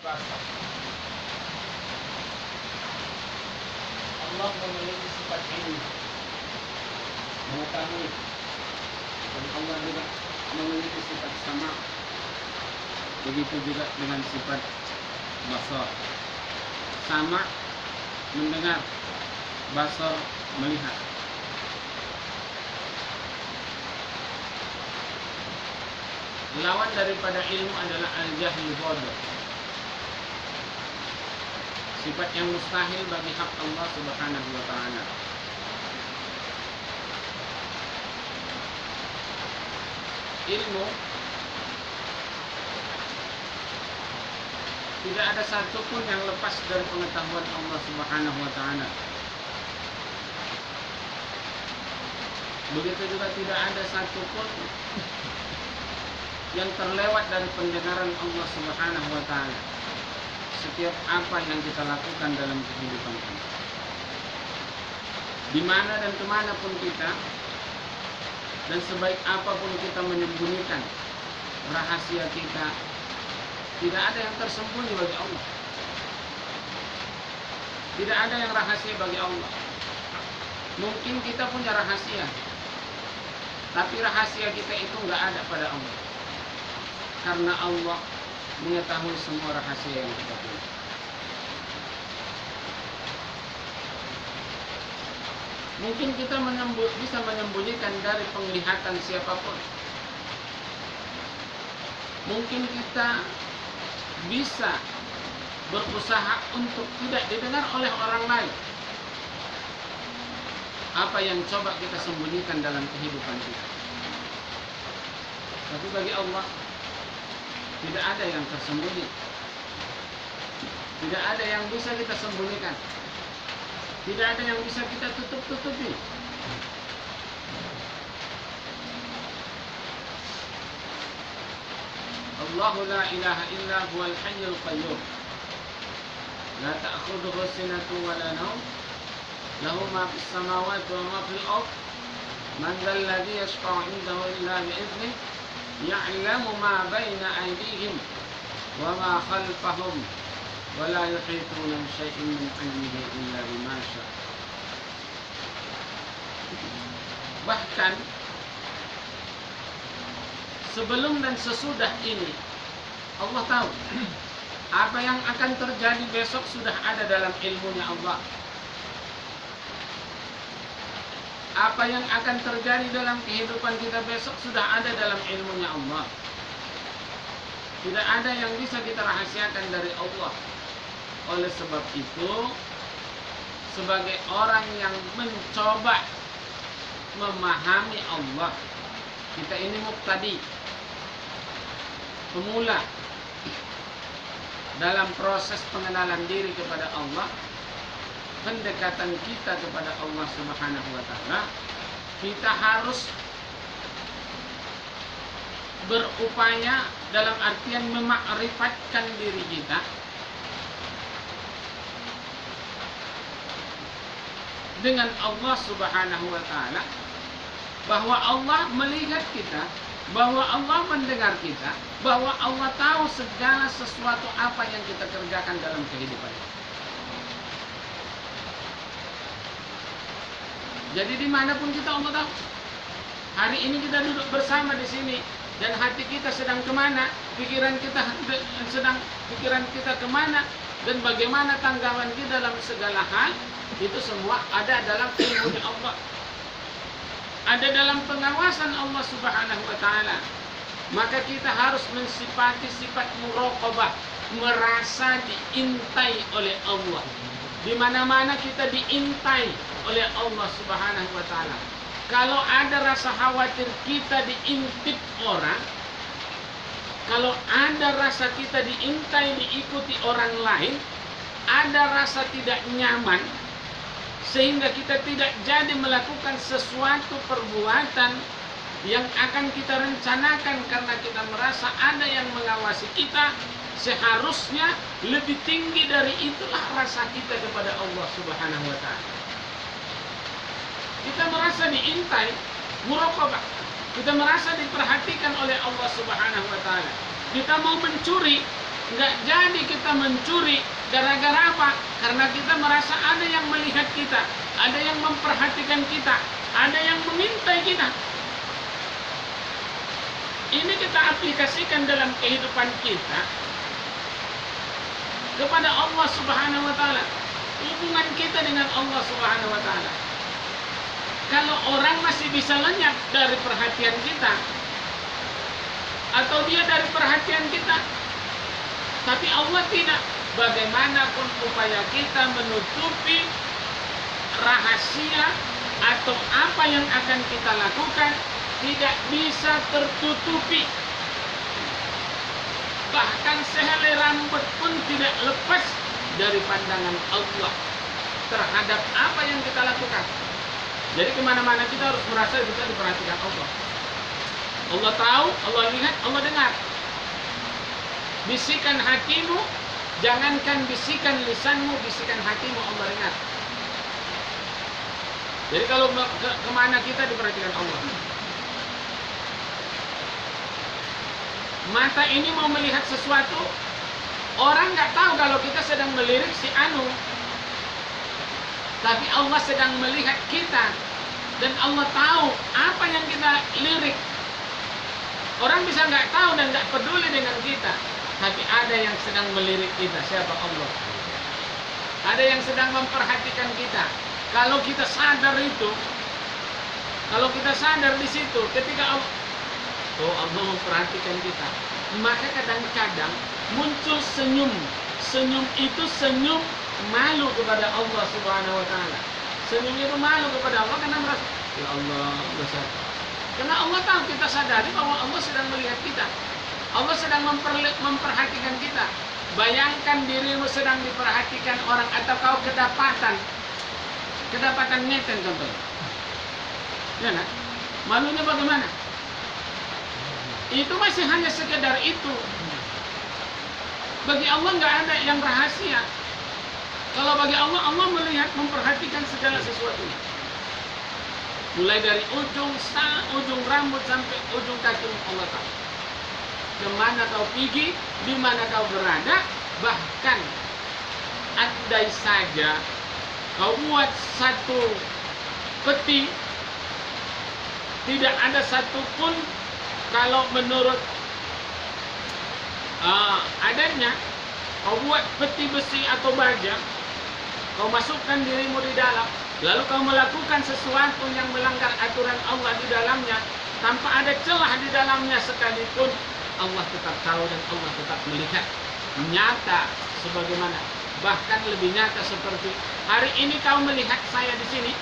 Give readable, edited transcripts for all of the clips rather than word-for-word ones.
basar. Allah memiliki sifat ilmu, mengetahui, dan Allah juga memiliki sifat sama. Begitu juga dengan sifat basar. Sama mendengar, basar melihat. Lawan daripada ilmu adalah al-jahil, bodoh. Sifat yang mustahil bagi hak Allah Subhanahu wa ta'ala. Ilmu tidak ada satupun yang lepas dari pengetahuan Allah Subhanahu wa ta'ala. Begitu juga tidak ada satupun yang terlewat dari pendengaran Allah Subhanahu wa ta'ala. Setiap apa yang kita lakukan dalam kehidupan ini, di mana dan kemana pun kita, dan sebaik apapun kita menyembunyikan rahasia kita, tidak ada yang tersembunyi bagi Allah. Tidak ada yang rahasia bagi Allah. Mungkin kita punya rahasia, tapi rahasia kita itu nggak ada pada Allah, karena Allah mengetahui semua rahasia yang kita punya. Mungkin kita bisa menyembunyikan dari penglihatan siapapun. Mungkin kita bisa berusaha untuk tidak didengar oleh orang lain. Apa yang coba kita sembunyikan dalam kehidupan kita. Tapi bagi Allah tidak ada yang tersembunyi. Tidak ada yang bisa kita sembunyikan. Tidak ada yang bisa kita tutup-tutupi. Allahu la ilaha illa huwal hayyul qayyum. La ta'khudhuhu sinatun wa la nawm. Lahu ma fis samawati wa ma fil ardh. Man dhal ladzi yashfa'u 'indahu illa bi'idhnihi. Ya'lamu ma baina aydihim wa ma khalfahum. ولا يحيطون بشيء من علمه إلا بما شاء. Bahkan sebelum dan sesudah ini Allah tahu apa yang akan terjadi besok, sudah ada dalam ilmunya Allah. Apa yang akan terjadi dalam kehidupan kita besok sudah ada dalam ilmunya Allah. Tidak ada yang bisa kita rahasiakan dari Allah. Oleh sebab itu, sebagai orang yang mencoba memahami Allah, kita ini mubtadi, pemula dalam proses pengenalan diri kepada Allah, pendekatan kita kepada Allah Subhanahu wa ta'ala, kita harus berupaya dalam artian memakrifatkan diri kita dengan Allah Subhanahu wa ta'ala, bahwa Allah melihat kita, bahwa Allah mendengar kita, bahwa Allah tahu segala sesuatu apa yang kita kerjakan dalam kehidupan ini. Jadi dimanapun kita, Allah tahu. Hari ini kita duduk bersama di sini, dan hati kita sedang kemana, pikiran kita kemana, dan bagaimana tanggapan kita dalam segala hal, itu semua ada dalam ilmunya Allah, ada dalam pengawasan Allah Subhanahu wa ta'ala. Maka kita harus mensifati sifat muraqabah, merasa diintai oleh Allah. Di mana-mana kita diintai oleh Allah Subhanahu wa ta'ala. Kalau ada rasa khawatir kita diintip orang, kalau ada rasa kita diintai, diikuti orang lain, ada rasa tidak nyaman, sehingga kita tidak jadi melakukan sesuatu perbuatan yang akan kita rencanakan karena kita merasa ada yang mengawasi kita, seharusnya lebih tinggi dari itulah rasa kita kepada Allah Subhanahu wa ta'ala. Kita merasa diintai, muraqabah. Kita merasa diperhatikan oleh Allah Subhanahu wa ta'ala. Kita mau mencuri, Nggak jadi kita mencuri. Gara-gara apa? Karena kita merasa ada yang melihat kita, ada yang memperhatikan kita, ada yang mengintai kita. Ini kita aplikasikan dalam kehidupan kita kepada Allah Subhanahu wa Ta'ala. Hubungan kita dengan Allah Subhanahu wa Ta'ala. Kalau orang masih bisa lenyap dari perhatian kita, atau dia dari perhatian kita, tapi Allah tidak, bagaimanapun upaya kita menutupi rahasia atau apa yang akan kita lakukan, tidak bisa tertutupi. Bahkan sehelai rambut pun tidak lepas dari pandangan Allah terhadap apa yang kita lakukan. Jadi kemana-mana kita harus merasa bisa diperhatikan Allah. Allah tahu, Allah lihat, Allah dengar. Bisikan hatimu, jangankan bisikan lisanmu, bisikan hatimu Allah dengar. Jadi kalau kemana kita diperhatikan Allah. Mata ini mau melihat sesuatu, orang nggak tahu kalau kita sedang melirik si anu, tapi Allah sedang melihat kita dan Allah tahu apa yang kita lirik. Orang bisa nggak tahu dan nggak peduli dengan kita, tapi ada yang sedang melirik kita. Siapa? Allah. Ada yang sedang memperhatikan kita. Kalau kita sadar itu, kalau kita sadar di situ, ketika Allah memperhatikan kita, maka kadang-kadang muncul senyum. Senyum itu senyum malu kepada Allah Subhanahu wa Ta'ala. Senyum itu malu kepada Allah karena merasa, ya Allah, besar. Karena Allah tahu, kita sadari bahwa Allah sedang melihat kita. Allah sedang memperhatikan kita. Bayangkan dirimu sedang diperhatikan orang, atau kau kedapatan ngeten contohnya. Ya kan? Malunya bagaimana? Itu masih hanya sekedar itu. Bagi Allah nggak ada yang rahasia. Kalau bagi Allah, Allah melihat, memperhatikan segala sesuatunya. Mulai dari ujung rambut sampai ujung kaki, Allah tahu. Kemana kau pergi, di mana kau berada, bahkan andai saja kau buat satu peti, tidak ada satupun, kalau menurut adanya, kau buat peti besi atau baja, kau masukkan dirimu di dalam, lalu kau melakukan sesuatu yang melanggar aturan Allah di dalamnya, tanpa ada celah di dalamnya sekalipun, Allah tetap tahu dan Allah tetap melihat. Nyata sebagaimana, bahkan lebih nyata seperti hari ini kau melihat saya di sini,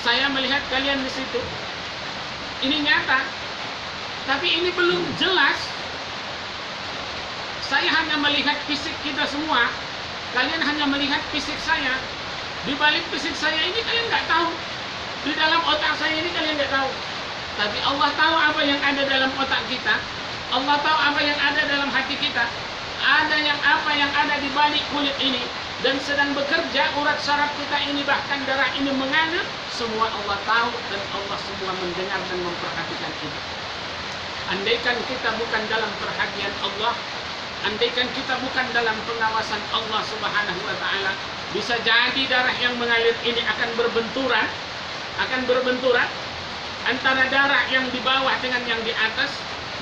saya melihat kalian di situ. Ini nyata, tapi ini belum jelas. Saya hanya melihat fisik kita semua, kalian hanya melihat fisik saya. Di balik fisik saya ini kalian nggak tahu. Di dalam otak saya ini kalian nggak tahu. Tapi Allah tahu apa yang ada dalam otak kita. Allah tahu apa yang ada dalam hati kita. Ada apa yang ada di balik kulit ini. Dan sedang bekerja, urat saraf kita ini, bahkan darah ini mengalir. Semua Allah tahu dan Allah semua mendengar dan memperhatikan kita. Andaikan kita bukan dalam perhatian Allah, andaikan kita bukan dalam pengawasan Allah Subhanahu wa Ta'ala, bisa jadi darah yang mengalir ini akan berbenturan antara darah yang di bawah dengan yang di atas.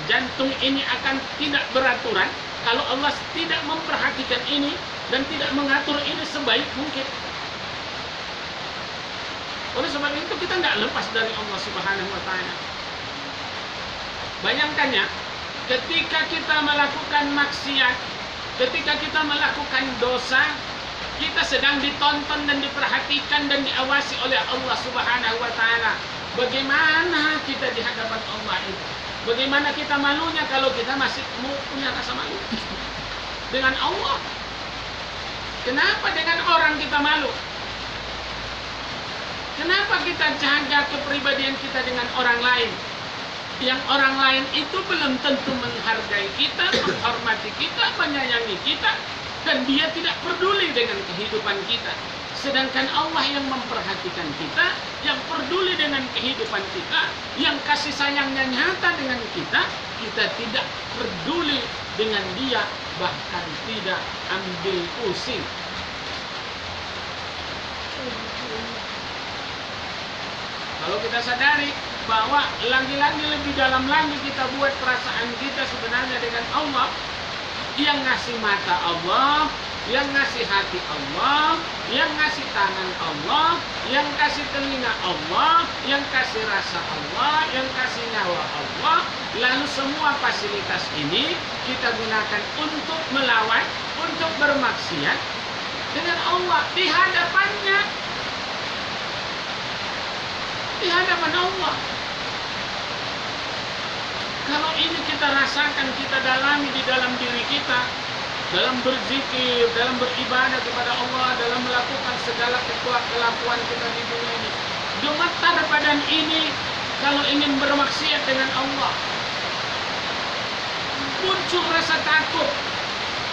Jantung ini akan tidak beraturan kalau Allah tidak memperhatikan ini dan tidak mengatur ini sebaik mungkin. Oleh sebab itu kita nggak lepas dari Allah Subhanahu wa Ta'ala. Bayangkannya, ketika kita melakukan maksiat, ketika kita melakukan dosa, kita sedang ditonton dan diperhatikan dan diawasi oleh Allah Subhanahu wa Ta'ala. Bagaimana kita di hadapan Allah itu? Bagaimana kita malunya kalau kita masih punya rasa malu dengan Allah? Kenapa dengan orang kita malu? Kenapa kita jaga kepribadian kita dengan orang lain? Yang orang lain itu belum tentu menghargai kita, menghormati kita, menyayangi kita, dan dia tidak peduli dengan kehidupan kita. Sedangkan Allah yang memperhatikan kita, yang peduli dengan kehidupan kita, yang kasih sayangnya nyata dengan kita, kita tidak peduli dengan dia bahkan tidak ambil pusing. Kalau kita sadari bahwa lagi-lagi lebih dalam lagi kita buat perasaan kita sebenarnya dengan Allah, yang ngasih mata Allah, yang ngasih hati Allah, yang ngasih tangan Allah, yang kasih telinga Allah, yang kasih rasa Allah, yang kasih nyawa Allah. Lalu semua fasilitas ini kita gunakan untuk melawan, untuk bermaksiat dengan Allah di hadapannya, di hadapan Allah. Kalau ini kita rasakan, kita dalami di dalam diri kita, dalam berzikir, dalam beribadah kepada Allah, dalam melakukan segala kelakuan kita di dunia ini, gemetar badan ini kalau ingin bermaksiat dengan Allah, muncul rasa takut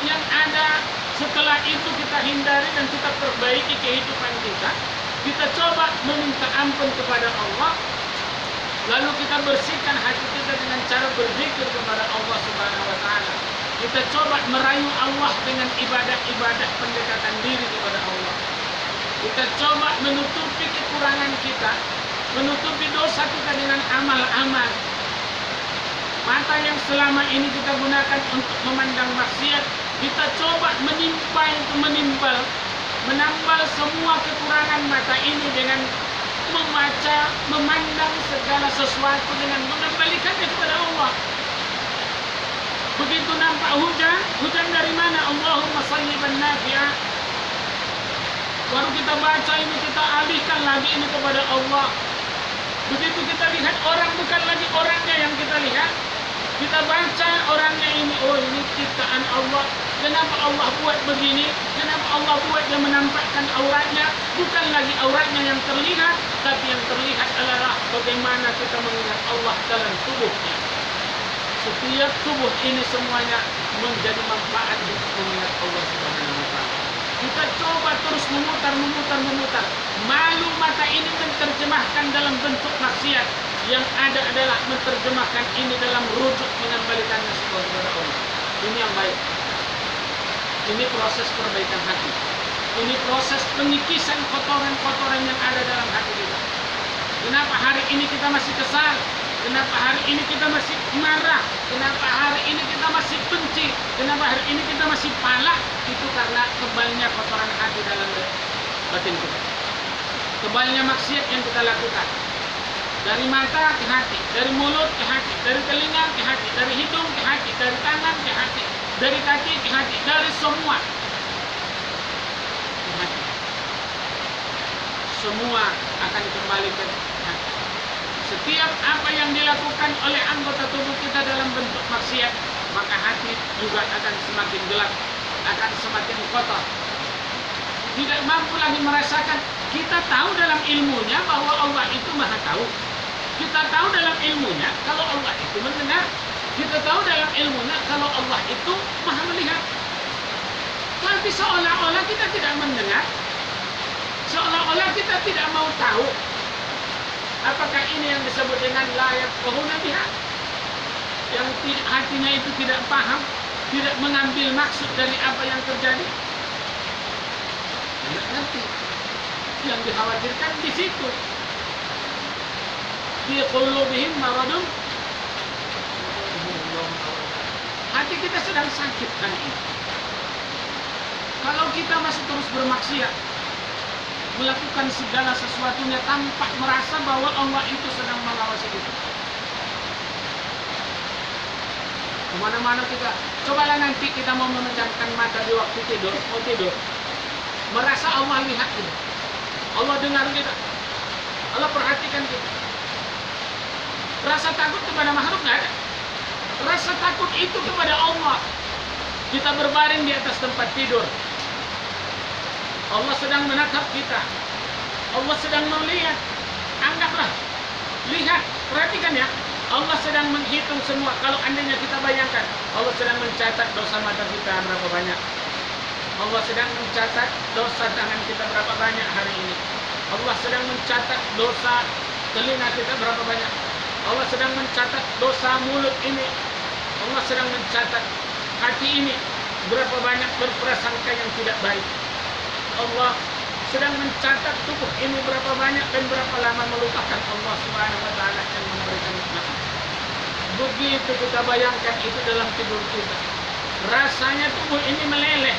yang ada. Setelah itu kita hindari dan kita perbaiki kehidupan kita. Kita coba meminta ampun kepada Allah, lalu kita bersihkan hati kita dengan cara berzikir kepada Allah Subhanahu wa Ta'ala. Kita coba merayu Allah dengan ibadah-ibadah pendekatan diri kepada Allah. Kita coba menutupi kekurangan kita, menutupi dosa kita dengan amal-amal. Mata yang selama ini kita gunakan untuk memandang maksiat, kita coba menambal semua kekurangan mata ini dengan membaca, memandang segala sesuatu dengan mengembalikannya kepada Allah. Begitu nampak hujan, hujan dari mana? Allahumma sayyiban nafi'a. Baru kita baca ini, kita alihkan lagi ini kepada Allah. Begitu kita lihat orang, bukan lagi orangnya yang kita lihat, kita baca orangnya ini, oh ini ciptaan Allah. Kenapa Allah buat begini? Kenapa Allah buat dia menampakkan auratnya? Bukan lagi auratnya yang terlihat, tapi yang terlihat adalah bagaimana kita mengingat Allah dalam tubuhnya. Setiap tubuh ini semuanya menjadi manfaat untuk mengingat Allah Subhanahu wa Ta'ala. Kita coba terus memutar. Malu mata ini menerjemahkan dalam bentuk maksiat. Yang ada adalah menerjemahkan ini dalam rujuk mengembalikannya kepada Allah. Ini yang baik. Ini proses perbaikan hati. Ini proses pengikisan kotoran-kotoran yang ada dalam hati kita. Kenapa hari ini kita masih kesal? Kenapa hari ini kita masih marah? Kenapa hari ini kita masih benci? Kenapa hari ini kita masih palak? Itu karena kebalnya kotoran hati dalam batin kita. Kebalnya maksiat yang kita lakukan. Dari mata ke hati, dari mulut ke hati, dari telinga ke hati, dari hidung ke hati, dari tangan ke hati, dari kaki ke hati, dari semua ke hati. Semua akan kembali ke hati. Setiap apa yang dilakukan oleh anggota tubuh kita dalam bentuk maksiat, maka hati juga akan semakin gelap, akan semakin kotor. Tidak mampu lagi merasakan. Kita tahu dalam ilmunya bahwa Allah itu maha tahu. Kita tahu dalam ilmunya kalau Allah itu mendengar. Kita tahu dalam ilmunya kalau Allah itu maha melihat. Tapi seolah-olah kita tidak mendengar. Seolah-olah kita tidak mau tahu. Apakah ini yang disebut dengan layak kohuna biha? Yang hatinya itu tidak paham, tidak mengambil maksud dari apa yang terjadi. Tidak ngerti. Yang dikhawatirkan di situ. Fi qulubihim maradun. Hati kita sedang sakit hari ini. Kalau kita masih terus bermaksiat, melakukan segala sesuatunya tanpa merasa bahwa Allah itu sedang mengawasi kita. Kemana-mana kita, cobalah nanti kita mau memejamkan mata di waktu tidur, mau tidur, merasa Allah lihat kita, Allah dengar kita, Allah perhatikan kita. Rasa takut kepada makhluk nggak ada. Rasa takut itu kepada Allah. Kita berbaring di atas tempat tidur, Allah sedang menatap kita. Allah sedang melihat. Anggaplah, lihat, perhatikan ya. Allah sedang menghitung semua. Kalau andainya kita bayangkan, Allah sedang mencatat dosa mata kita berapa banyak. Allah sedang mencatat dosa tangan kita berapa banyak hari ini. Allah sedang mencatat dosa telinga kita berapa banyak. Allah sedang mencatat dosa mulut ini. Allah sedang mencatat hati ini. berapa banyak berprasangka yang tidak baik. Allah sedang mencatat tubuh ini berapa banyak dan berapa lama melupakan Allah Subhanahu wa taala yang memberikan nikmat. Begitu kita bayangkan itu dalam tidur kita, rasanya tubuh ini meleleh,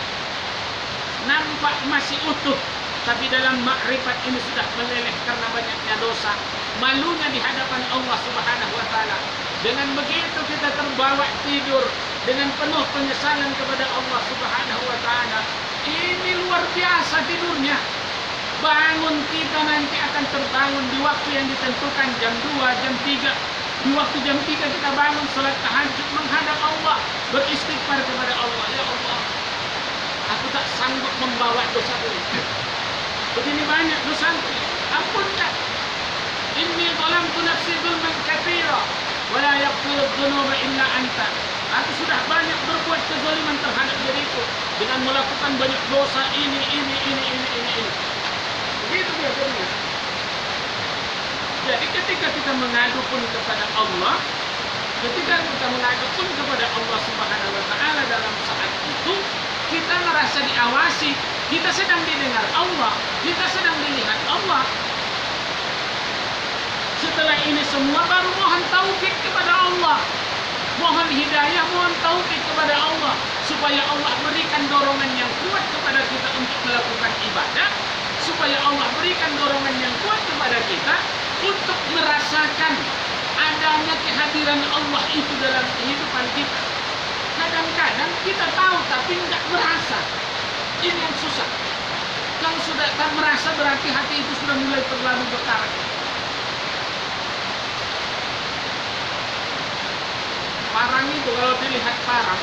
nampak masih utuh, tapi dalam makrifat ini sudah meleleh karena banyaknya dosa, malunya di hadapan Allah Subhanahu wa taala. Dengan begitu kita terbawa tidur dengan penuh penyesalan kepada Allah Subhanahu wa taala. Ini luar biasa tidurnya. Bangun kita nanti akan terbangun di waktu yang ditentukan, jam 2, jam 3. Di waktu jam 3 kita bangun salat tahajud menghadap Allah, beristighfar kepada Allah. Ya Allah, aku tak sanggup membawa dosa ini. Begini banyak dosaku, ampunkan. Inni zalamtu nafsi zulman katsira wa la yaghfiru dzunuba illa anta. Aku sudah banyak berbuat kezaliman terhadap diriku dengan melakukan banyak dosa ini. Begitu biasanya. Jadi ketika kita mengadu pun kepada Allah, ketika kita mengadu pun kepada Allah Subhanahu wa taala dalam saat itu kita merasa diawasi, kita sedang didengar Allah, kita sedang dilihat Allah. Setelah ini semua baru mohon taufik kepada Allah. Mohon hidayah, mohon taufik kepada Allah supaya Allah berikan dorongan yang kuat kepada kita untuk melakukan ibadah, supaya Allah berikan dorongan yang kuat kepada kita untuk merasakan adanya kehadiran Allah itu dalam kehidupan kita. Kadang-kadang kita tahu tapi tidak merasa. Ini yang susah. Kalau sudah tak merasa berarti hati itu sudah mulai terlalu berkarat. Parang itu kalau dilihat parang,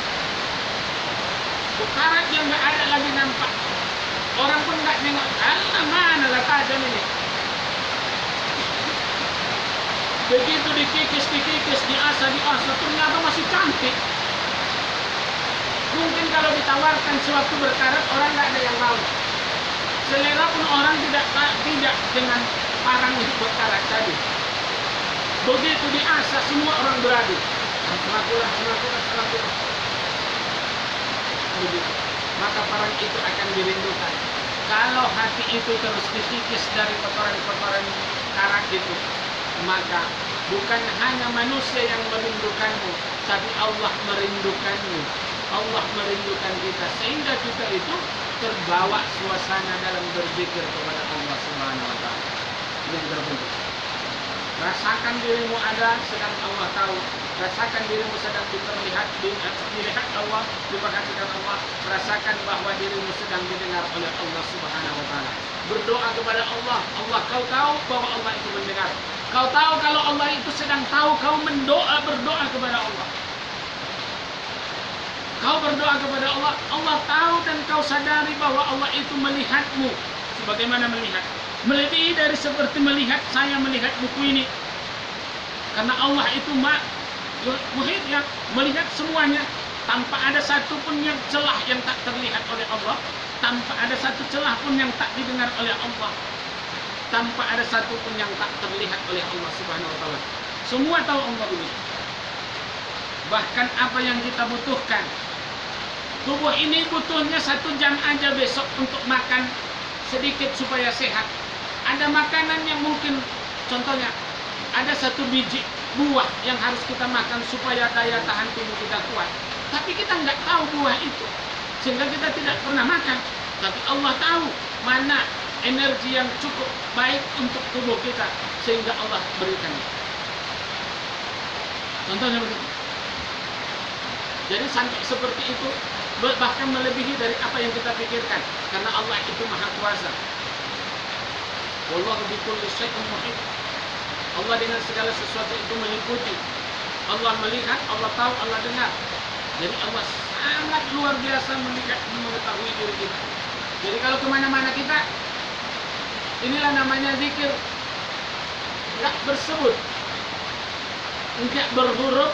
berkaratnya nggak ada lagi nampak. Orang pun nggak nengok, mana lah tajam ini. Begitu dikikis, diasah, ternyata masih cantik. Mungkin kalau ditawarkan suatu berkarat, orang nggak ada yang mau. Selera pun orang tidak dengan parang itu berkarat tadi. Begitu diasah, semua orang beradu. Semakulah. Begitu. Maka parang itu akan dirindukan. Kalau hati itu terus dikikis dari kotoran-kotoran karat itu, maka bukan hanya manusia yang merindukanmu, tapi Allah merindukanmu. Allah merindukan kita sehingga kita itu terbawa suasana dalam berzikir kepada Allah Subhanahu wa taala. Ini terbentuk. Rasakan dirimu ada sedang Allah tahu. Rasakan dirimu sedang dilihat Allah, diperhatikan Allah. Rasakan bahwa dirimu sedang didengar oleh Allah Subhanahu wa taala. Berdoa kepada Allah. Allah, kau tahu bahwa Allah itu mendengar. Kau tahu kalau Allah itu sedang tahu kau berdoa kepada Allah. Kau berdoa kepada Allah, Allah tahu dan kau sadari bahwa Allah itu melihatmu. Sebagaimana melihat? Melebihi dari seperti melihat saya melihat buku ini. Karena Allah itu muhitnya, melihat semuanya. Tanpa ada satu pun yang celah yang tak terlihat oleh Allah. Tanpa ada satu celah pun yang tak didengar oleh Allah. Tanpa ada satu pun yang tak terlihat oleh Allah Subhanahu wa taala. Semua tahu Allah begitu. Bahkan apa yang kita butuhkan. Tubuh ini butuhnya 1 jam aja besok untuk makan sedikit supaya sehat. Ada makanan yang mungkin, contohnya, ada 1 biji buah yang harus kita makan supaya daya tahan tubuh kita kuat. Tapi kita nggak tahu buah itu, sehingga kita tidak pernah makan. Tapi Allah tahu mana energi yang cukup baik untuk tubuh kita, sehingga Allah berikan. Contohnya begitu. Jadi sampai seperti itu, bahkan melebihi dari apa yang kita pikirkan, karena Allah itu maha kuasa. Wallahu bikulli syai'in muhit. Allah dengan segala sesuatu itu meliputi. Allah melihat, Allah tahu, Allah dengar. Jadi Allah sangat luar biasa melihat, mengetahui diri kita. Jadi kalau kemana-mana kita, inilah namanya zikir. Enggak bersebut, enggak berhuruf,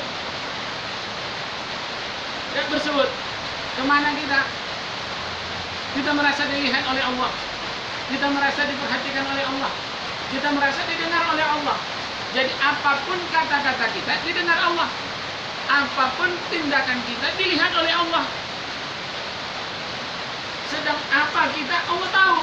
enggak bersebut. Kemana kita? Kita merasa dilihat oleh Allah. Kita merasa diperhatikan oleh Allah. Kita merasa didengar oleh Allah. Jadi apapun kata-kata kita didengar Allah. Apapun tindakan kita dilihat oleh Allah. sedang apa kita, Allah tahu.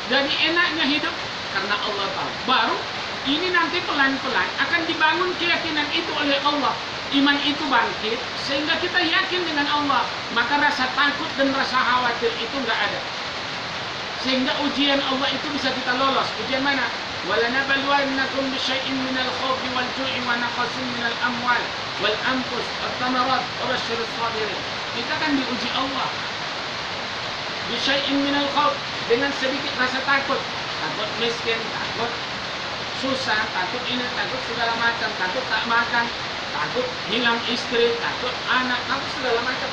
Jadi enaknya hidup karena Allah tahu. Baru ini nanti pelan-pelan akan dibangun keyakinan itu oleh Allah. Iman itu bangkit sehingga kita yakin dengan Allah. Maka rasa takut dan rasa khawatir itu nggak ada. Sehingga ujian Allah itu bisa kita lolos. Ujian mana? وَلَنَبَلُوَنَّكُمْ بِشَيْءٍ مِنَ الْخَوْفِ وَالْجُوعِ وَنَقْصٍ مِنَ الْأَمْوَالِ وَالْأَنْفُسِ وَالثَّمَرَاتِ وَبَشِّرِ الصَّابِرِينَ. Kita kan diuji Allah. Bisyai'in minal khauf, dengan sedikit rasa takut. Takut miskin, takut susah, takut ini, takut segala macam, takut tak makan, takut hilang istri, takut anak, takut segala macam.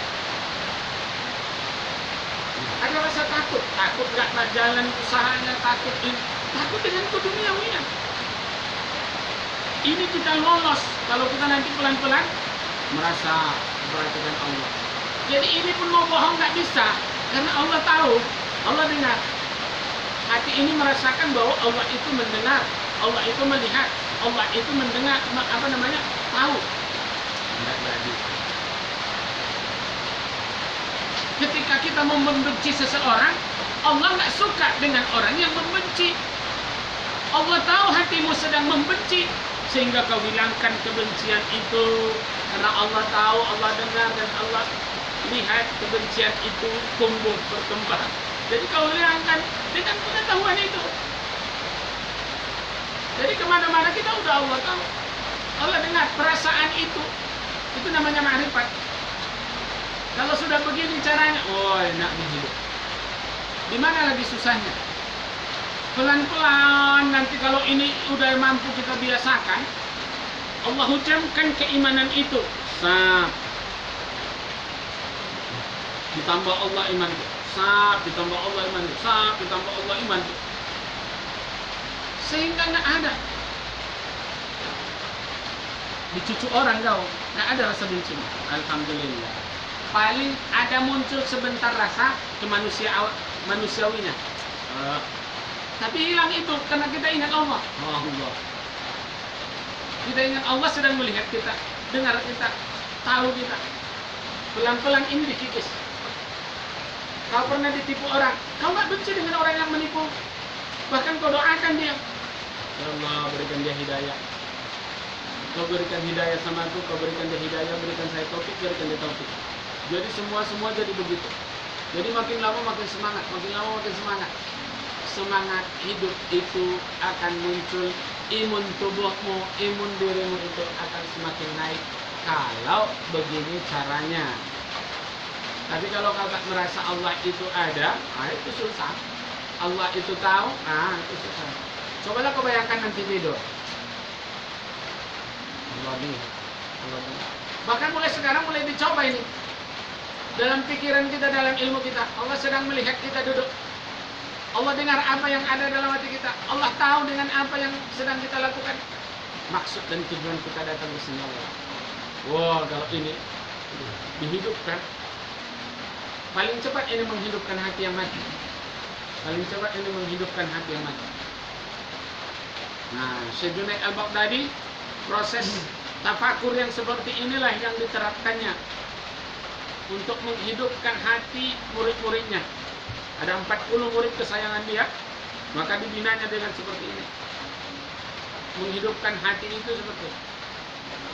Ada rasa takut, takut gak berjalan usahanya, takut ini, takut dengan keduniawian. Ini kita lolos kalau kita nanti pelan-pelan merasa perhatikan Allah. Jadi ini pun mau bohong nggak bisa, karena Allah tahu, Allah dengar. Hati ini merasakan bahwa Allah itu mendengar, Allah itu melihat, Allah itu mendengar, tahu. Tidak jadi. Ketika kita mau membenci seseorang, Allah nggak suka dengan orang yang membenci. Allah tahu hatimu sedang membenci, sehingga kau hilangkan kebencian itu. Karena Allah tahu, Allah dengar, dan Allah lihat kebencian itu tumbuh berkembang. Jadi kau hilangkan dengan pengetahuan itu. Jadi kemana-mana kita udah Allah tahu, Allah dengar perasaan itu namanya ma'rifat. Kalau sudah begini caranya, oh enak hidup. Di mana lagi susahnya? Pelan-pelan nanti kalau ini udah mampu kita biasakan, Allah hujamkan keimanan itu. Ditambah Allah iman, ditambah Allah iman, ditambah Allah iman, sehingga nggak ada dicucu orang kau, nggak ada rasa benci. Alhamdulillah. Paling ada muncul sebentar rasa manusiawinya, tapi hilang itu karena kita ingat Allah. Allah. Kita ingat Allah sedang melihat kita, dengar kita, tahu kita. Pelan-pelan ini dikikis. Kau pernah ditipu orang, kau nggak benci dengan orang yang menipu, bahkan kau doakan dia, ya Allah berikan dia hidayah. Kau berikan hidayah sama aku, kau berikan dia hidayah, berikan saya taufik, berikan dia taufik. Jadi semua jadi begitu. Jadi makin lama makin semangat, makin lama makin semangat. Semangat hidup itu akan muncul, imun tubuhmu, imun dirimu itu akan semakin naik kalau begini caranya. Tapi kalau kau tak merasa Allah itu ada, itu susah. Allah itu tahu, itu susah. Cobalah kau bayangkan nanti tidur. Allah nih. Bahkan mulai sekarang mulai dicoba ini. Dalam pikiran kita, dalam ilmu kita, Allah sedang melihat kita duduk. Allah dengar apa yang ada dalam hati kita. Allah tahu dengan apa yang sedang kita lakukan. Maksud dan tujuan kita datang ke sini Allah. Wah, kalau ini dihidupkan, paling cepat ini menghidupkan hati yang mati. Paling cepat ini menghidupkan hati yang mati. Nah, Syekh Junaid Al-Baghdadi, proses tafakur yang seperti inilah yang diterapkannya untuk menghidupkan hati murid-muridnya. Ada 40 murid kesayangan dia, maka dibinanya dengan seperti ini. Menghidupkan hati itu seperti itu.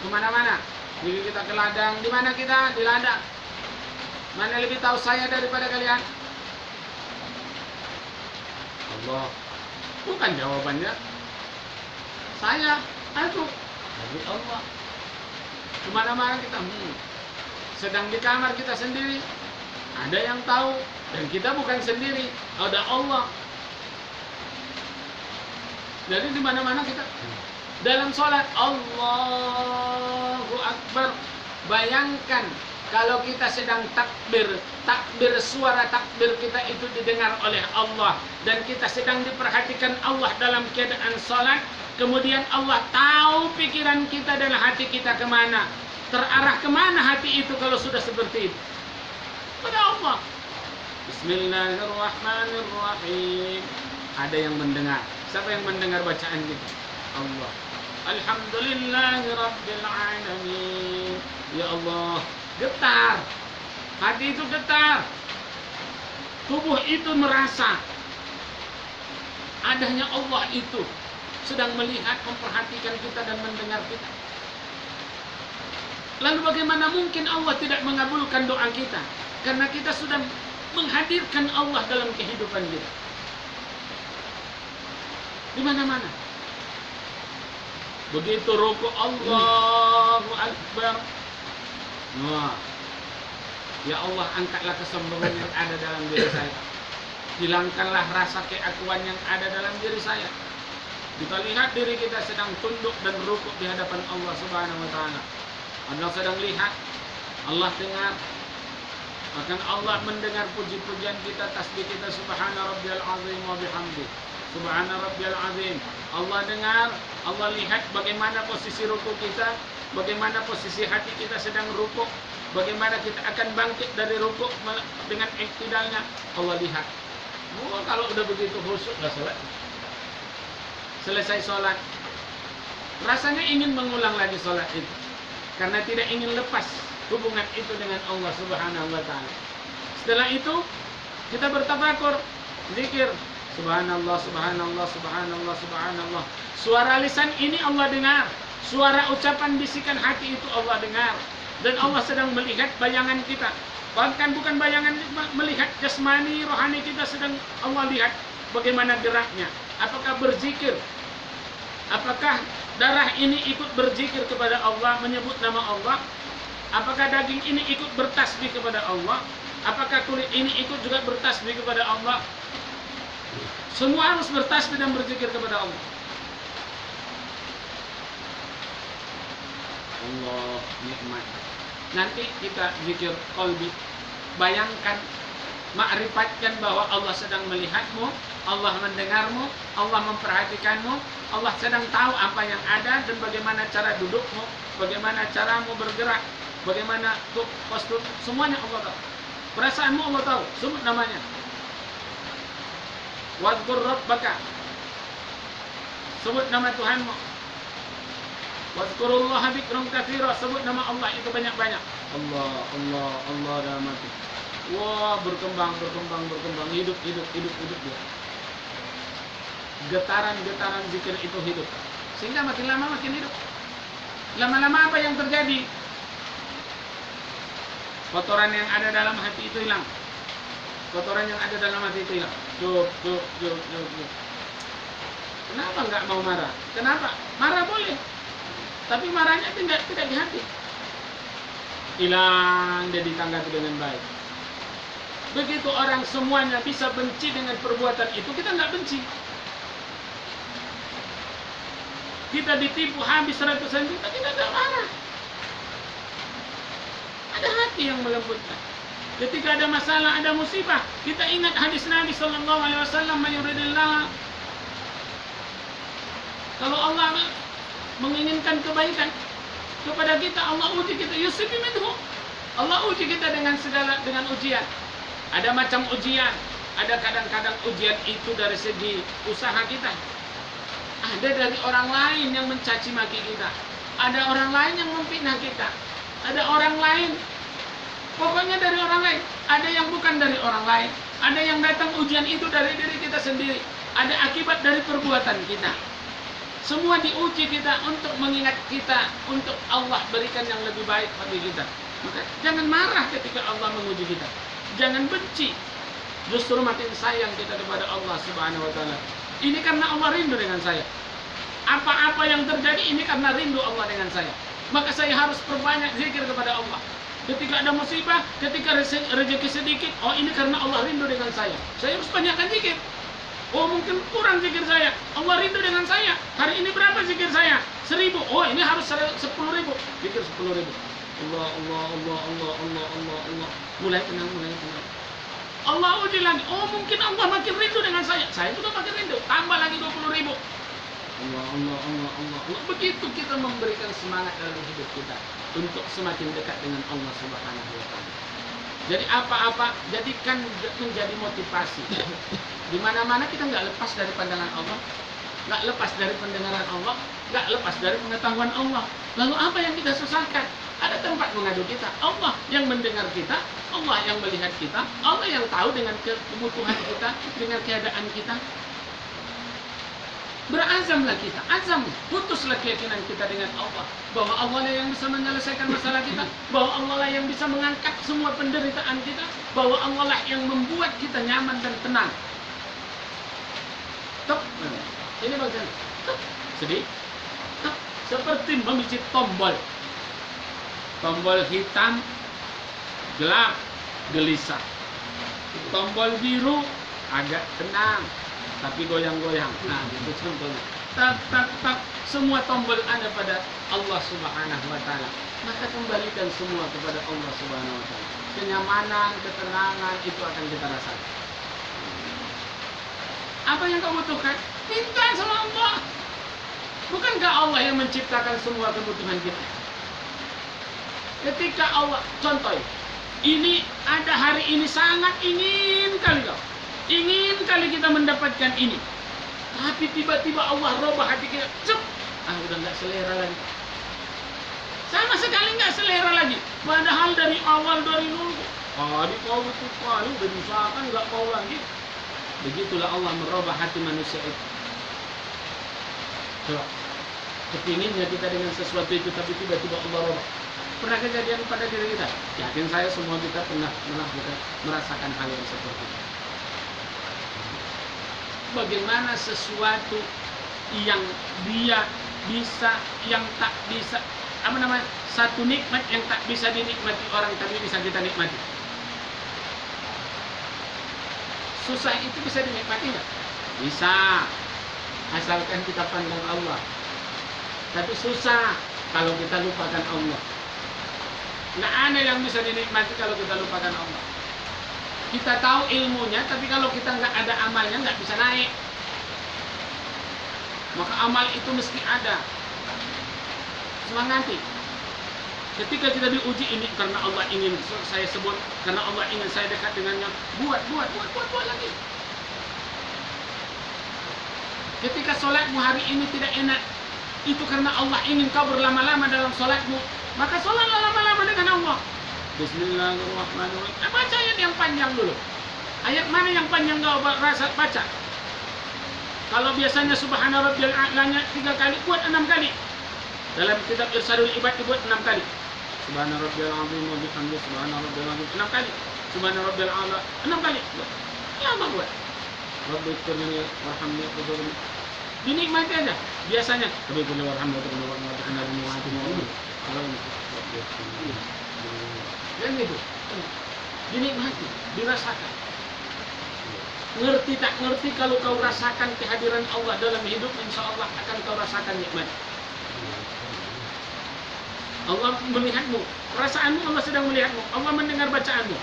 Kemana-mana. Jadi kita ke ladang, di mana kita? Di ladang. Mana lebih tahu saya daripada kalian? Allah. Bukan jawabannya. Saya, aku. Dari Allah. Kemana-mana kita. Sedang di kamar kita sendiri, ada yang tahu, dan kita bukan sendiri, ada Allah. Jadi di mana-mana kita. Dalam sholat, Allahu Akbar. Bayangkan kalau kita sedang takbir, suara takbir kita itu didengar oleh Allah, dan kita sedang diperhatikan Allah dalam keadaan sholat. Kemudian Allah tahu pikiran kita dan hati kita kemana, terarah kemana hati itu kalau sudah seperti itu. Pada Allah. Bismillahirrahmanirrahim. Ada yang mendengar. Siapa yang mendengar bacaan kita? Allah. Alhamdulillahirabbil alamin. Ya Allah, getar. Hati itu getar. Tubuh itu merasa adanya Allah itu sedang melihat, memperhatikan kita dan mendengar kita. Lalu bagaimana mungkin Allah tidak mengabulkan doa kita? Karena kita sudah menghadirkan Allah dalam kehidupan kita. Di mana-mana. Begitu rukuk, Allahu Akbar. Wah. Ya Allah, angkatlah kesombongan yang ada dalam diri saya. Hilangkanlah rasa keakuan yang ada dalam diri saya. Kita lihat diri kita sedang tunduk dan rukuk di hadapan Allah Subhanahu wa taala. Allah sedang lihat, Allah dengar. Bahkan Allah mendengar puji-pujian kita, tasbih kita, subhana rabbiyal azim wa bihamdi. Subhana rabbiyal azim. Allah dengar, Allah lihat bagaimana posisi rukuk kita, bagaimana posisi hati kita sedang rukuk, bagaimana kita akan bangkit dari rukuk dengan iktidalnya. Allah lihat. Oh, kalau udah begitu khusyuk dah salat. Selesai salat, rasanya ingin mengulang lagi salat itu, karena tidak ingin lepas hubungan itu dengan Allah Subhanahu wa taala. Setelah itu kita bertafakur, zikir, subhanallah, subhanallah, subhanallah, subhanallah. Suara lisan ini Allah dengar, suara ucapan bisikan hati itu Allah dengar, dan Allah sedang melihat bayangan kita. Bahkan bukan bayangan, melihat jasmani, rohani kita sedang Allah lihat bagaimana geraknya. Apakah berzikir? Apakah darah ini ikut berzikir kepada Allah, menyebut nama Allah? Apakah daging ini ikut bertasbih kepada Allah? Apakah kulit ini ikut juga bertasbih kepada Allah? Semua harus bertasbih dan berzikir kepada Allah. Allah nikmat. Nanti kita zikir qalbi. Bayangkan, makrifatkan bahwa Allah sedang melihatmu, Allah mendengarmu, Allah memperhatikanmu, Allah sedang tahu apa yang ada dan bagaimana cara dudukmu, bagaimana caramu bergerak, bagaimana postur, semuanya Allah tahu. Perasaanmu Allah tahu, sebut namanya. Wadhkur rabbaka, sebut nama Tuhanmu. Wadhkurullaha dzikran katsira, sebut nama Allah itu banyak-banyak. Allah, Allah, Allah dalam hati. Wah, berkembang, hidup dia. Getaran-getaran zikir itu hidup. Sehingga makin lama makin hidup. Lama-lama apa yang terjadi? Kotoran yang ada dalam hati itu hilang. Kotoran yang ada dalam hati itu hilang. Cuk. Kenapa nggak mau marah? Kenapa? Marah boleh. Tapi marahnya tidak di hati. Hilang dia ditanggapi dengan baik. Begitu orang semuanya bisa benci dengan perbuatan itu, kita nggak benci. Kita ditipu habis 100 juta, kita nggak marah. Ada hati yang melembutkan. Ketika ada masalah, ada musibah, kita ingat hadis Nabi Sallallahu Alaihi Wasallam, "Mayuridillah." Kalau Allah menginginkan kebaikan kepada kita, Allah uji kita. Yusibi minhu. Allah uji kita dengan ujian. Ada macam ujian. Ada kadang-kadang ujian itu dari segi usaha kita. Ada dari orang lain yang mencaci maki kita. Ada orang lain yang memfitnah kita. Ada orang lain. Pokoknya dari orang lain. Ada yang bukan dari orang lain. Ada yang datang ujian itu dari diri kita sendiri. Ada akibat dari perbuatan kita. Semua diuji kita untuk mengingat kita, untuk Allah berikan yang lebih baik bagi kita. Maka jangan marah ketika Allah menguji kita. Jangan benci. Justru makin sayang kita kepada Allah Subhanahu wa taala. Ini karena Allah rindu dengan saya. Apa-apa yang terjadi ini karena rindu Allah dengan saya. Maka saya harus perbanyak zikir kepada Allah. Ketika ada musibah, ketika rezeki sedikit, oh ini karena Allah rindu dengan saya. Saya harus banyakkan zikir. Oh mungkin kurang zikir saya. Allah rindu dengan saya. Hari ini berapa zikir saya? 1000. Oh ini harus 10.000. Zikir 10.000. Allah. Mulai tenang. Allah uji lagi. Oh mungkin Allah makin rindu dengan saya. Saya juga makin rindu. Tambah lagi 20.000. Allah. Begitu kita memberikan semangat dalam hidup kita untuk semakin dekat dengan Allah Subhanahu wa taala. Jadi apa-apa jadikan menjadi motivasi. Di mana-mana kita nggak lepas dari pandangan Allah, nggak lepas dari pendengaran Allah, nggak lepas dari pengetahuan Allah. Lalu apa yang kita susahkan? Ada tempat mengadu kita. Allah yang mendengar kita, Allah yang melihat kita, Allah yang tahu dengan kebutuhan kita, dengan keadaan kita. Berazamlah kita, azam, putuslah keyakinan kita dengan Allah, bahwa Allah lah yang bisa menyelesaikan masalah kita, bahwa Allah lah yang bisa mengangkat semua penderitaan kita, bahwa Allah lah yang membuat kita nyaman dan tenang. Tok, ini bagian. Tok, sedih. Tok, seperti memicit tombol. Tombol hitam, gelap, gelisah. Tombol biru, agak tenang, tapi goyang-goyang. Nah, itu contohnya. Tak, tak, tak. Semua tombol ada pada Allah Subhanahu wa Ta'ala. Maka kembalikan semua kepada Allah Subhanahu wa Ta'ala. Kenyamanan, ketenangan itu akan kita rasakan. Apa yang kau butuhkan? Minta sama Allah. Bukankah Allah yang menciptakan semua kebutuhan kita? Ketika Allah, contoh, ini ada hari ini sangat ingin kali kau, ingin kali kita mendapatkan ini, tapi tiba-tiba Allah robah hati kita, cep, udah nggak selera lagi, sama sekali nggak selera lagi. Padahal dari awal, dari dulu, di kau betul kali udah diusahakan nggak mau lagi. Begitulah Allah merubah hati manusia itu. Coba, kepinginnya kita dengan sesuatu itu, tapi tiba-tiba Allah robah. Pernah kejadian pada diri kita? Yakin saya semua kita pernah merasakan hal yang seperti itu. Bagaimana sesuatu yang dia bisa, yang tak bisa, satu nikmat yang tak bisa dinikmati orang, tapi bisa kita nikmati. Susah itu bisa dinikmati nggak? Bisa, asalkan kita pandang Allah. Tapi susah kalau kita lupakan Allah. Nggak ada yang bisa dinikmati kalau kita lupakan Allah. Kita tahu ilmunya, tapi kalau kita nggak ada amalnya, nggak bisa naik. Maka amal itu mesti ada. Semangati. Ketika kita diuji ini karena Allah ingin saya sebut, karena Allah ingin saya dekat dengannya, buat lagi. Ketika sholatmu hari ini tidak enak, itu karena Allah ingin kau berlama-lama dalam sholatmu, maka sholatlah lama-lama dengan Allah. Bismillahirrahmanirrahim. Baca ayat yang panjang dulu. Ayat mana yang panjang kau rasa baca? Kalau biasanya Subhana Rabbiyal A'lanya 3 kali, buat 6 kali. Dalam kitab Irsyadul Ibad dibuat 6 kali. Subhana Rabbiyal Azim wa bihamdihi Subhana Rabbiyal Azim 6 kali. Subhana Rabbiyal A'la 6 kali. Lama buat. Rabbighfirli warhamni waghfirli. Dinikmati aja. Biasanya Rabbighfirli warhamni waghfirli. Dan itu dinikmati, dirasakan. Ngerti tak ngerti, kalau kau rasakan kehadiran Allah dalam hidup, insya Allah akan kau rasakan nikmat. Allah melihatmu, perasaanmu Allah sedang melihatmu, Allah mendengar bacaanmu.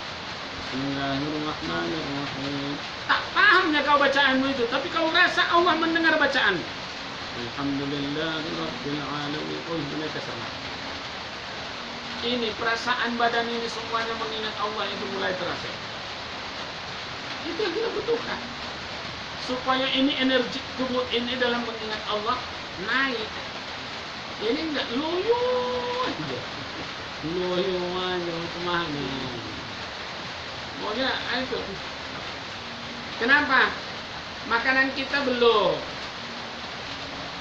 Bismillahirrahmanirrahim. Tak pahamnya kau bacaanmu itu, tapi kau rasa Allah mendengar bacaanmu. Alhamdulillahirabbil alamin. Oh, ini kesana. Ini perasaan badan ini semuanya mengingat Allah itu mulai terasa. Itu yang kita butuhkan. Supaya ini energi tubuh ini dalam mengingat Allah naik. Ini enggak loyo aja. Loyo aja kemana. Pokoknya itu. Kenapa? Makanan kita belum.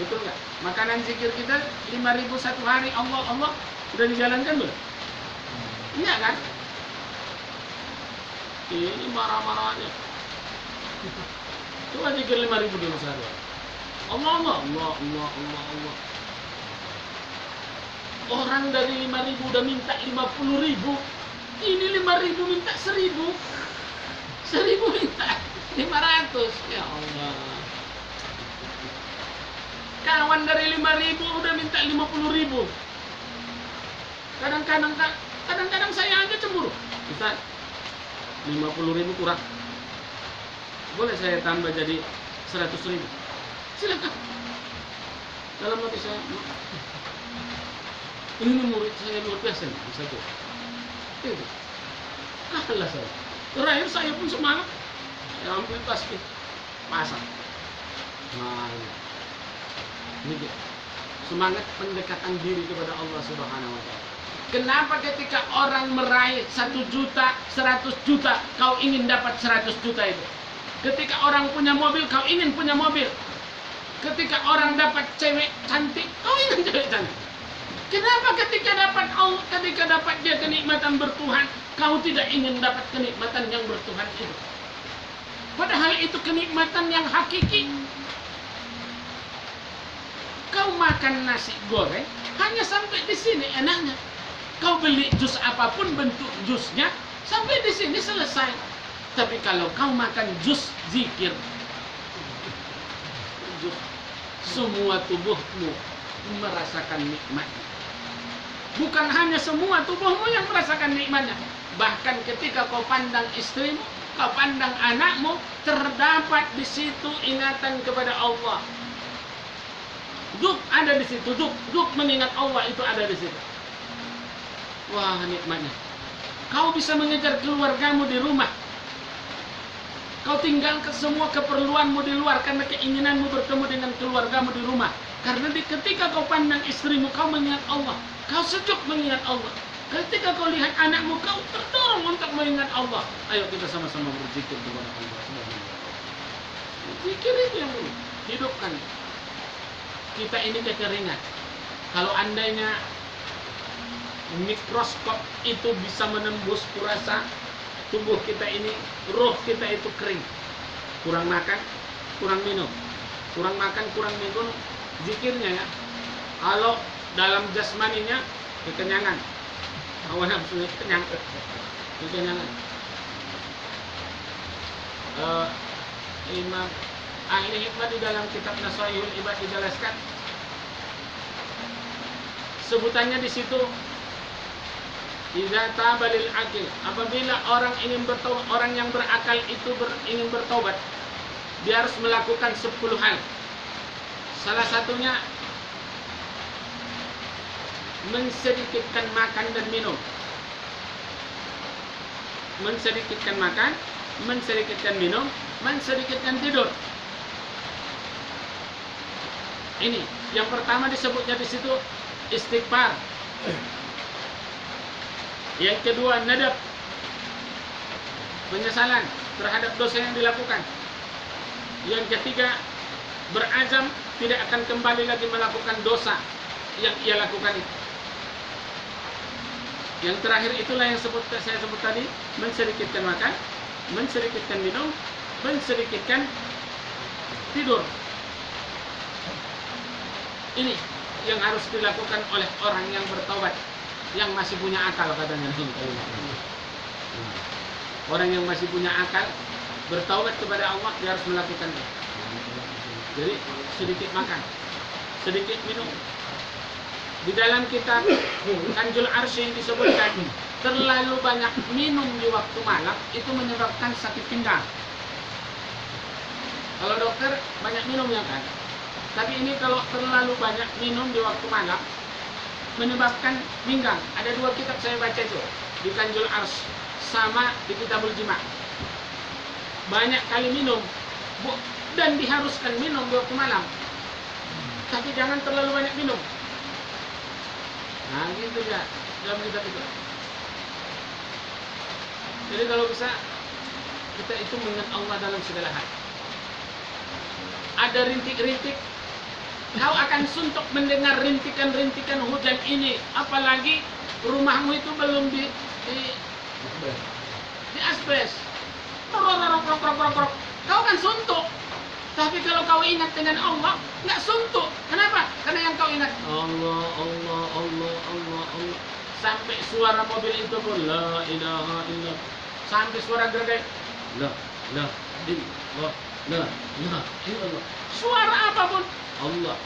Betul enggak? Makanan zikir kita 5.000 satu hari, Allah udah dijalankan belum? Enggak kan? Ini marah-marahnya. Coba zikir 5.000 dulu sehari. Allah. Orang dari 5.000 udah minta 50.000. Ini 5.000 minta 1.000. 1.000 minta 500. Ya Allah. Kawan dari 5.000 udah minta 50.000. Kadang-kadang saya aja cemburu. Ustaz, 50.000 kurang. Boleh saya tambah jadi 100.000? Silakan. Dalam hati saya, ini murid saya luar biasa nih, bisa tuh. Itu. Kalah saya. Terakhir saya pun semangat. Ya ambil tasbih, pasang. Nah, ini semangat pendekatan diri kepada Allah Subhanahu wa Ta'ala. Kenapa ketika orang meraih 1 juta, 100 juta, kau ingin dapat 100 juta itu? Ketika orang punya mobil, kau ingin punya mobil. Ketika orang dapat cewek cantik, kau ingin cewek cantik. Kenapa ketika dapat dia kenikmatan bertuhan, kau tidak ingin dapat kenikmatan yang bertuhan itu? Padahal itu kenikmatan yang hakiki. Kau makan nasi goreng, hanya sampai di sini enaknya. Kau beli jus apapun bentuk jusnya, sampai di sini selesai. Tapi kalau kau makan jus zikir, semua tubuhmu merasakan nikmatnya. Bukan hanya semua tubuhmu yang merasakan nikmatnya. Bahkan ketika kau pandang istrimu, kau pandang anakmu, terdapat di situ ingatan kepada Allah. Duk ada di situ, duk mengingat Allah itu ada di situ. Wah, nikmatnya. Kau bisa mengejar keluargamu di rumah. Kau tinggalkan semua keperluanmu di luar karena keinginanmu bertemu dengan keluargamu di rumah. Karena ketika kau pandang istrimu, kau mengingat Allah. Kau sejuk mengingat Allah. Ketika kau lihat anakmu, kau terdorong untuk mengingat Allah. Ayo kita sama-sama berzikir kepada Allah. Zikir itu yang hidupkan. Kita ini kekeringan. Kalau andainya mikroskop itu bisa menembus, kurasa tubuh kita ini, roh kita itu kering. Kurang makan, kurang minum. Kurang makan, kurang minum, zikirnya ya. Kalau dalam jasmaninya, kekenyangan. Hawa nafsunya kenyang. Kekenyangan. Imam Ahli Hikmah di dalam kitab Nasaihul Ibad dijelaskan, sebutannya di situ, idza tabalil akil, apabila orang ingin bertobat, orang yang berakal itu ingin bertobat, dia harus melakukan 10 hal. Salah satunya mensedikitkan makan dan minum. Mensedikitkan makan, mensedikitkan minum, mensedikitkan tidur. Ini yang pertama disebutnya di situ istighfar. Yang kedua nadab, penyesalan terhadap dosa yang dilakukan. Yang ketiga berazam tidak akan kembali lagi melakukan dosa yang ia lakukan itu. Yang terakhir itulah yang saya sebut tadi, mensedikitkan makan, mensedikitkan minum, mensedikitkan tidur. Ini yang harus dilakukan oleh orang yang bertaubat, yang masih punya akal katanya. Orang yang masih punya akal bertaubat kepada Allah, dia harus melakukannya. Jadi sedikit makan, sedikit minum. Di dalam kitab Kanjul Arsy disebutkan, terlalu banyak minum di waktu malam itu menyebabkan sakit pinggang. Kalau dokter banyak minum ya kan, tapi ini kalau terlalu banyak minum di waktu malam menyebabkan pinggang. Ada 2 kitab saya baca itu, di Kanjul Arsy sama di Kitabul Jima'. Banyak kali minum dan diharuskan minum di waktu malam, tapi jangan terlalu banyak minum. Nah gitu ya dalam kitab itu. Jadi kalau bisa kita itu mengingat Allah dalam segala hal. Ada rintik-rintik, kau akan suntuk mendengar rintikan-rintikan hujan ini. Apalagi rumahmu itu belum di asbes. Kau kan suntuk. Tapi kalau kau ingat dengan Allah, nggak suntuk. Kenapa? Karena yang kau ingat Allah, Allah, Allah, Allah, Allah. Sampai suara mobil itu pun la ilaha illallah. Sampai suara gergaji la illallah, la ilaha illallah. Suara apapun Allah,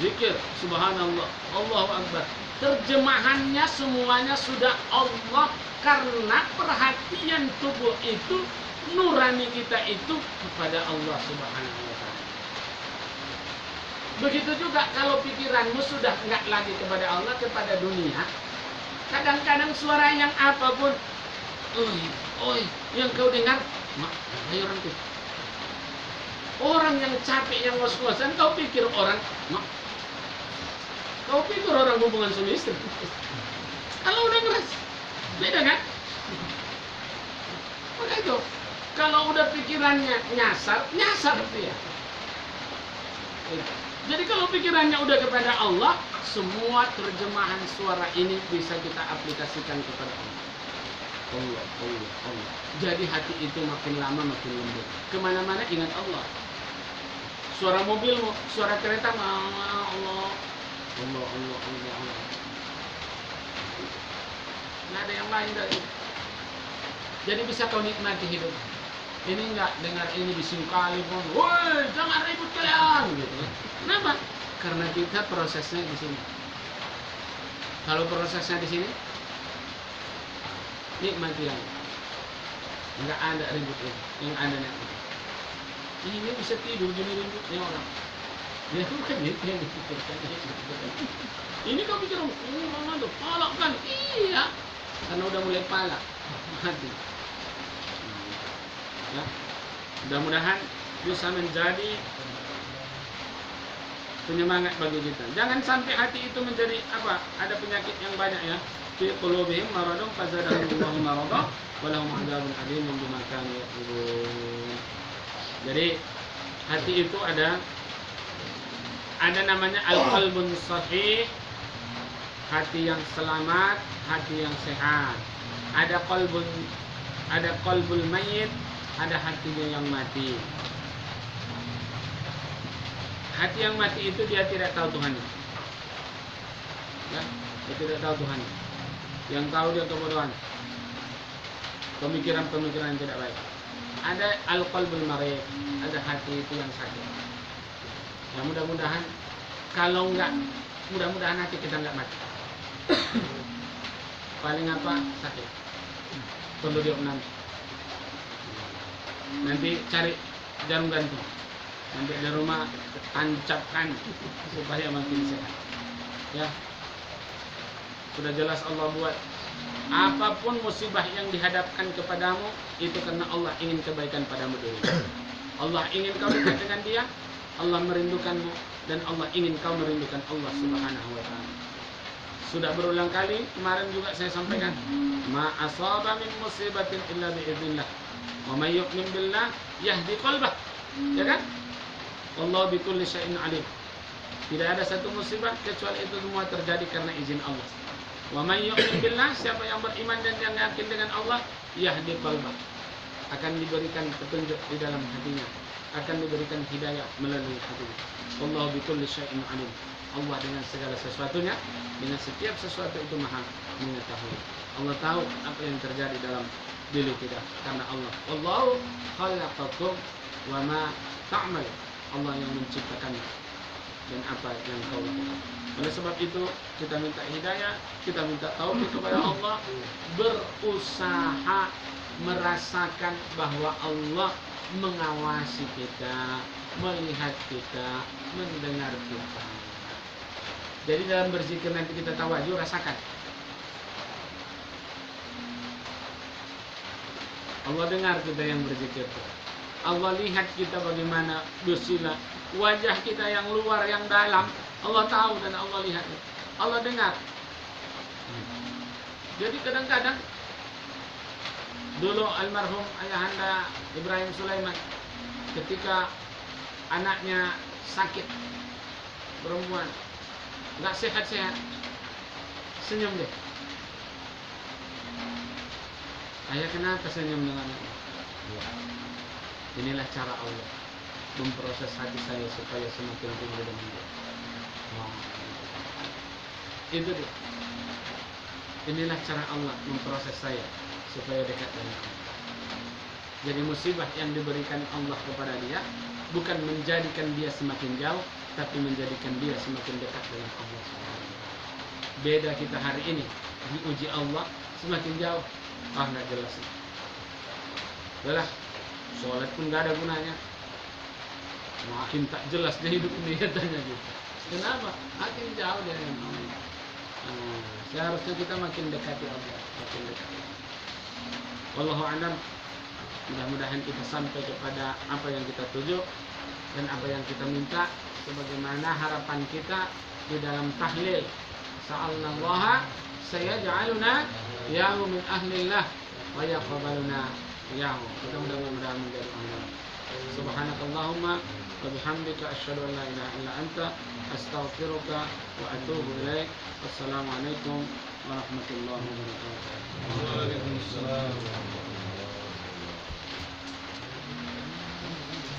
zikir, subhanallah, Allahu akbar. Terjemahannya semuanya sudah Allah, karena perhatian tubuh itu, nurani kita itu kepada Allah Subhanahu wa ta'ala. Begitu juga kalau pikiranmu sudah enggak lagi kepada Allah, kepada dunia. Kadang-kadang suara yang apapun, oi, yang kau dengar, ayo orang tuh. Orang yang capek, yang was-wasan, kau pikir orang hubungan suami istri. Kalau udah ngeres, beda kan? Maka itu, kalau udah pikirannya nyasar dia. Jadi kalau pikirannya udah kepada Allah, semua terjemahan suara ini bisa kita aplikasikan kepada Allah. Allah. Jadi hati itu makin lama makin lembut. Kemana-mana ingat Allah. Suara mobil, suara kereta, Allah. Nggak ada yang lain dari itu. Jadi bisa kau nikmati hidup. Ini enggak dengar ini bising kali pun, woi jangan ribut kalian, gitu. Kenapa? Karena kita prosesnya di sini. Kalau prosesnya di sini, nikmati yang enggak ada ribut ini, yang ada nikmat. Ini bisa tidur jadi ributnya orang. Ya bukan itu yang dipikirkan. Ini kau pikir, ini mana tuh palak kan? Iya, karena udah mulai palak hati. Ya, mudah-mudahan bisa menjadi penyemangat bagi kita. Jangan sampai hati itu menjadi apa? Ada penyakit yang banyak ya. Fi qulubihim maradun fazadahum Allahu maradan wa lahum 'adzabun alim bima kanu yaqulun. Jadi hati itu ada namanya al-qalbun sahih, hati yang selamat, hati yang sehat. Ada qalbul mayyit, ada hatinya yang mati. Hati yang mati itu dia tidak tahu Tuhan. Ya, dia tidak tahu Tuhan. Yang tahu dia kebodohan. Pemikiran-pemikiran yang tidak baik. Ada al-qalbul marid, ada hati itu yang sakit. Ya mudah-mudahan kalau enggak, mudah-mudahan hati kita enggak mati. Paling apa? Sakit. Perlu diopnam. Nanti cari jarum gantung. Nanti di rumah tancapkan supaya makin sehat. Ya. Sudah jelas Allah buat apapun musibah yang dihadapkan kepadamu itu karena Allah ingin kebaikan padamu dulu. Allah ingin kau dekat dengan Dia, Allah merindukanmu dan Allah ingin kau merindukan Allah Subhanahu wa taala. Sudah berulang kali kemarin juga saya sampaikan, ma asaba min musibatin illa bi idznillah. Wa may yu'min billah yahdi qalbah. Ya kan? Allah bi kulli syai'in alim. Tidak ada satu musibah kecuali itu semua terjadi karena izin Allah. Wa may yu'min billah, siapa yang beriman dan yang yakin dengan Allah, yahdi qalbah. Akan diberikan petunjuk di dalam hatinya, akan diberikan hidayah melalui hatinya. Allah bi kulli syai'in alim. Allah dengan segala sesuatunya, dengan setiap sesuatu itu maha mengetahui. Allah tahu apa yang terjadi dalam diri kita karena Allah. Wallahu khalaqakum wa ma ta'mal. Allah yang menciptakannya dan apa yang kau lakukan. Oleh sebab itu kita minta hidayah, kita minta taufik kepada Allah, berusaha merasakan bahwa Allah mengawasi kita, melihat kita, mendengar kita. Jadi dalam berzikir nanti kita tawadhu, rasakan Allah dengar kita yang berzikir. Allah lihat kita bagaimana bersila, wajah kita yang luar yang dalam Allah tahu dan Allah lihat, Allah dengar. Jadi kadang-kadang dulu almarhum ayahanda Ibrahim Sulaiman ketika anaknya sakit perempuan nggak sehat-sehat, senyum deh. Ayah kenapa senyum dengan anaknya? Ya. Inilah cara Allah memproses hati saya supaya semakin tinggi dengan Dia. Itu deh. Inilah cara Allah memproses saya supaya dekat dengan Allah. Jadi musibah yang diberikan Allah kepada dia bukan menjadikan dia semakin jauh, tapi menjadikan dia semakin dekat dengan Allah SWT. Beda kita hari ini diuji Allah semakin jauh, nggak jelas. Yalah, sholat pun nggak ada gunanya. Makin tak jelas dia hidup ini katanya gitu. Kenapa? Makin jauh dari Allah. Seharusnya kita makin dekati Allah, makin dekat. Wallahu a'lam. Mudah-mudahan kita sampai kepada apa yang kita tuju dan apa yang kita minta, sebagaimana harapan kita di dalam tahlil. Sa'alnallaha sayaj'aluna yahu min ahlillah wa yaqbaluna yahu. Mudah-mudahan menjadi Allah. Subhanakallahumma wa bihamdika asyhadu an la ilaha illa anta astaghfiruka wa atubu ilaik. Wassalamualaikum warahmatullahi wabarakatuh. Waalaikumsalam.